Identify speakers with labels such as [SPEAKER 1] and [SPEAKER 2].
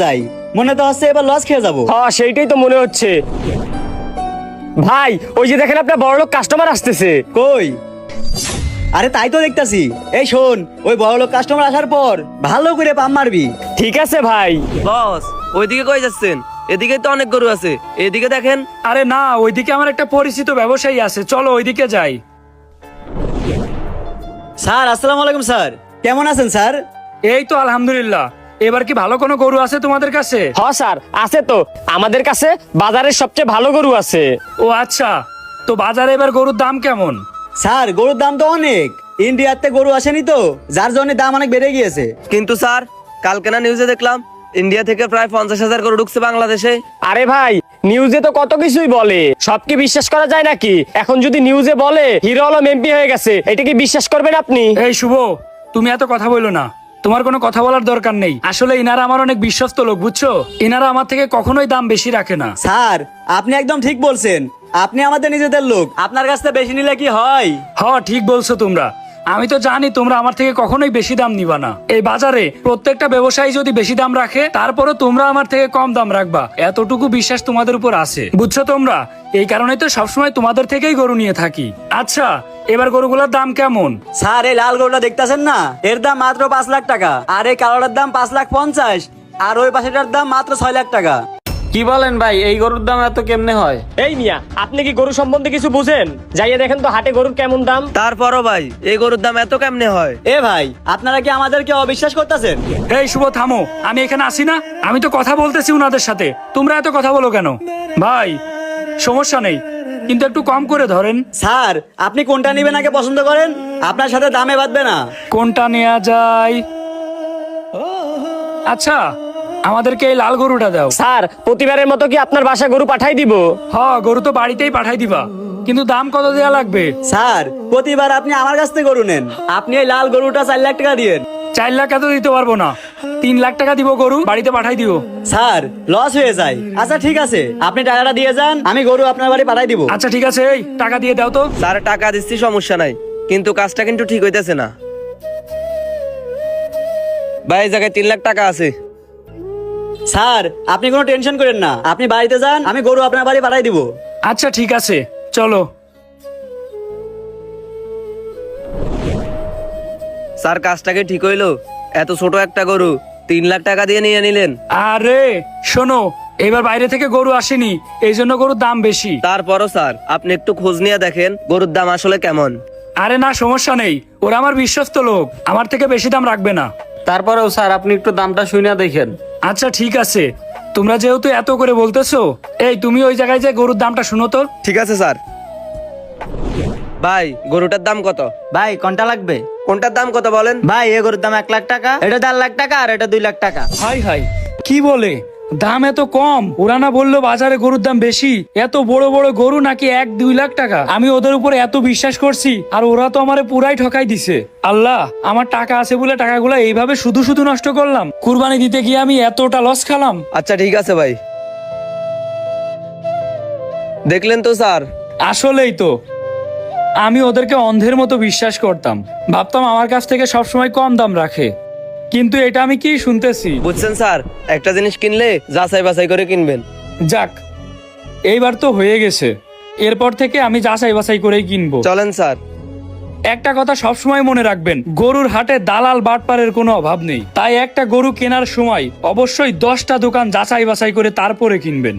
[SPEAKER 1] যাই মনে তো হচ্ছে এবার লস খেয়ে যাবো।
[SPEAKER 2] হ্যাঁ সেইটাই তো মনে হচ্ছে। ভাই ওই যে দেখেন আপনার বড়লোক কাস্টমার আসতেছে।
[SPEAKER 1] কই? আরে তাই তো দেখতাছি। এই শোন, ওই বড় লোক কাস্টমার আসার পর ভালো করে পাম মারবি।
[SPEAKER 2] ঠিক আছে ভাই।
[SPEAKER 3] বস ওইদিকে কই যাচ্ছেন? এদিকে তো অনেক গরু আছে, এদিকে দেখেন।
[SPEAKER 4] আরে না, ওইদিকে আমার একটা পরিচিত ব্যবসায়ী আছে, চলো ওইদিকে যাই।
[SPEAKER 1] স্যার আসসালামু আলাইকুম। স্যার কেমন আছেন স্যার?
[SPEAKER 4] এই তো আলহামদুলিল্লাহ। এবার কি ভালো কোনো গরু আছে তোমাদের কাছে?
[SPEAKER 2] হ্যাঁ স্যার আছে তো, আমাদের কাছে বাজারের সবচেয়ে ভালো গরু আছে।
[SPEAKER 4] ও আচ্ছা, তো বাজারে এবার গরুর দাম কেমন?
[SPEAKER 1] স্যার গরুর দাম তো অনেক, ইন্ডিয়াতে গরু আসেনি তো, যার জন্য দাম অনেক বেড়ে গিয়েছে।
[SPEAKER 3] কিন্তু স্যার কালকে না নিউজে দেখলাম ইন্ডিয়া থেকে প্রায় 50,000 গরু ঢুকছে বাংলাদেশে।
[SPEAKER 2] আরে ভাই নিউজে তো কত কিছুই বলে, সব কি বিশ্বাস করা যায় নাকি? এখন যদি নিউজে বলে হিরো আলম এমপি হয়ে গেছে, এটা কি বিশ্বাস করবেন আপনি?
[SPEAKER 4] এই শুভ, তুমি এত কথা বলো না, তোমার কোনো কথা বলার দরকার নেই। আসলে ইনারা আমার অনেক বিশ্বস্ত লোক, বুঝছো? ইনারা আমার থেকে কখনোই দাম বেশি রাখে না।
[SPEAKER 1] স্যার আপনি একদম ঠিক বলছেন, আপনি আমাদের নিজেদের লোক, আপনার কাছ থেকে বেশি নিলে কি হয়?
[SPEAKER 4] হ্যাঁ ঠিক বলছো তোমরা। আমি তো জানি তোমরা আমার থেকে কখনোই বেশি দাম নিবা না। এই বাজারে প্রত্যেকটা ব্যবসায়ী যদি বেশি দাম রাখে, তারপরও তোমরা আমার থেকে কম দাম রাখবা, এতটুকু বিশ্বাস তোমাদের উপর আছে, বুঝছো তোমরা? এই কারণেই তো সবসময় তোমাদের থেকেই গরু নিয়ে থাকি। আচ্ছা এবার গরুগুলোর দাম কেমন?
[SPEAKER 1] স্যার এই লাল গরুটা দেখতেছেন না, এর দাম মাত্র 5 লাখ টাকা, আর এই কালোটার দাম 5,50,000, আর ওই পাশেটার দাম মাত্র 6 লাখ টাকা।
[SPEAKER 5] কি বলেন ভাই, এই গরুর দাম এত কেমনে হয়?
[SPEAKER 2] এই মিয়া, আপনি কি গরু সম্বন্ধে কিছু বুঝেন? যাইয়ে দেখেন তো হাটে গরুর কেমন দাম।
[SPEAKER 3] তারপরও ভাই এই গরুর দাম এত কেমনে হয়?
[SPEAKER 1] এ ভাই আপনারা কি আমাদেরকে অবিশ্বাস করতেছেন?
[SPEAKER 4] এই শুভ থামো, আমি এখানে আসি না, আমি তো কথা বলতেছি উনাদের সাথে, তোমরা এত কথা বলো কেন? ভাই সমস্যা নেই, কিন্তু একটু কম করে ধরেন।
[SPEAKER 1] স্যার আপনি কোনটা নেবেন আগে পছন্দ করেন, আপনার সাথে দামে বাঁধবে না।
[SPEAKER 4] কোনটা নেওয়া যায়? আচ্ছা আমাদেরকে এই লাল গরুটা দাও।
[SPEAKER 2] স্যার প্রতিবারের মতো কি আপনার বাসায় গরু পাঠাই দিব?
[SPEAKER 4] হ্যাঁ গরু তো বাড়িতেই পাঠাই দিবা, কিন্তু দাম কত দেয়া লাগবে?
[SPEAKER 1] স্যার প্রতিবার আপনি আমার কাছ থেকে গরু নেন, আপনি এই লাল গরুটা 4 লাখ টাকা দিয়েন।
[SPEAKER 4] 4 লাখ এত দিতে পারবো না, 3 লাখ টাকা দিব, গরু বাড়িতে পাঠাই দিও।
[SPEAKER 1] স্যার লস হয়ে যায়। আচ্ছা ঠিক আছে, আপনি টাকাটা দিয়ে যান, আমি গরু আপনার বাড়ি পাঠাই দিব।
[SPEAKER 4] আচ্ছা ঠিক আছে, এই টাকা দিয়ে দাও তো।
[SPEAKER 3] স্যার টাকা দিচ্ছি সমস্যা নাই, কিন্তু কাজটা কিন্তু ঠিক হইতেছে না। ভাই এই জায়গায় 3 লাখ টাকা আছে।
[SPEAKER 1] স্যার আপনি কোনো টেনশন করেন না, আপনি বাড়িতে যান, আমি গরু আপনার বাড়ি পাঠাই দিব।
[SPEAKER 4] আচ্ছা ঠিক আছে চলো।
[SPEAKER 3] স্যার কাজটাকে ঠিক হইলো? এত ছোট একটা গরু 3 লাখ টাকা দিয়ে নিয়ে নিলেন।
[SPEAKER 4] আরে শোনো, এবার বাইরে থেকে গরু আসেনি, এই জন্য গরুর দাম বেশি।
[SPEAKER 3] তারপরও স্যার আপনি একটু খোঁজ নিয়ে দেখেন গরুর দাম আসলে কেমন।
[SPEAKER 4] আরে না সমস্যা নেই, ওরা আমার বিশ্বস্ত লোক, আমার থেকে বেশি দাম রাখবে না।
[SPEAKER 5] তারপরেও স্যার আপনি একটু দামটা শুনে দেখেন।
[SPEAKER 4] আচ্ছা ঠিক আছে, তোমরা যেহেতু এত করে বলতেছো, এই তুমি ওই জায়গায় যে গরুর দামটা শুনো তো।
[SPEAKER 3] ঠিক আছে স্যার। ভাই গরুটার দাম কত?
[SPEAKER 5] ভাই কোনটা লাগবে?
[SPEAKER 3] কোনটার দাম কত বলেন?
[SPEAKER 5] ভাই এই গরুর দাম 1 লাখ টাকা, এটা 4 লাখ টাকা, আর এটা 2 লাখ টাকা।
[SPEAKER 4] হাই হাই, কি বলে দাম এত কম? ওরা না বললো বাজারে গরুর দাম বেশি? এত বড় বড় গরু নাকি 1-2 লাখ টাকা? আমি ওদের উপরে এত বিশ্বাস করছি, আর ওরা তো আমারে পুরাই ঠকাই দিছে। আল্লাহ, আমার টাকা আছে বলে টাকাগুলো এইভাবে শুধু শুধু নষ্ট করলাম, কুরবানি দিতে গিয়ে আমি এতটা লস খেলাম।
[SPEAKER 3] আচ্ছা ঠিক আছে ভাই। দেখলেন তো স্যার,
[SPEAKER 4] আসলেই তো, আমি ওদেরকে অন্ধের মতো বিশ্বাস করতাম, ভাবতাম আমার কাছ থেকে সবসময় কম দাম রাখে, কিন্তু এটা আমি কি শুনতেছি?
[SPEAKER 3] বুঝছেন স্যার, একটা জিনিস কিনলে যাচাই বাছাই করে কিনবেন।
[SPEAKER 4] যাক, এইবার তো হয়ে গেছে, এরপর থেকে আমি যাচাই বাছাই করেই কিনবো।
[SPEAKER 3] চলেন স্যার।
[SPEAKER 4] একটা কথা সবসময় মনে রাখবেন, গরুর হাটে দালাল বাটপারের কোনো অভাব নেই, তাই একটা গরু কেনার সময় অবশ্যই 10টা দোকান যাচাই বাছাই করে তারপরে কিনবেন।